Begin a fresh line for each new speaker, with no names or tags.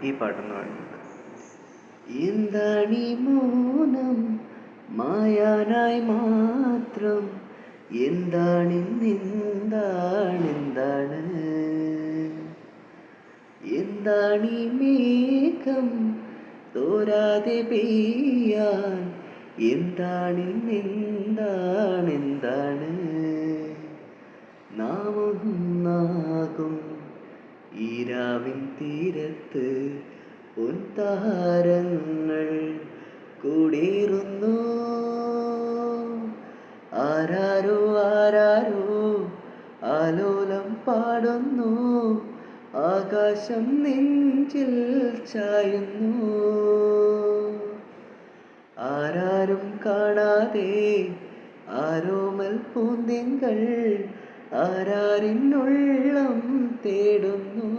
ഈ പാട്ടൊന്ന് പാടുന്നത്. എന്താണീ മൗനം മായാനായി മാത്രം, എന്താണെന്താണ് എന്താണീ മേഘം തോരാതെ പെയ്യാൻ, എന്താണെന്താണ് നാം ഒന്നാകും ഈരാവിൻ തീരത്ത് പൊൻതാരങ്ങൾ കൂടിയിരുന്നു. ആരാരോ ആലോലം പാടുന്നു, ആകാശം നെഞ്ചിൽ ചായുന്നു. ആരാരും കാണാതെ ആരോമൽ പൂന്തിങ്കൾ ആരാരിനുള്ളം തേടുന്നു.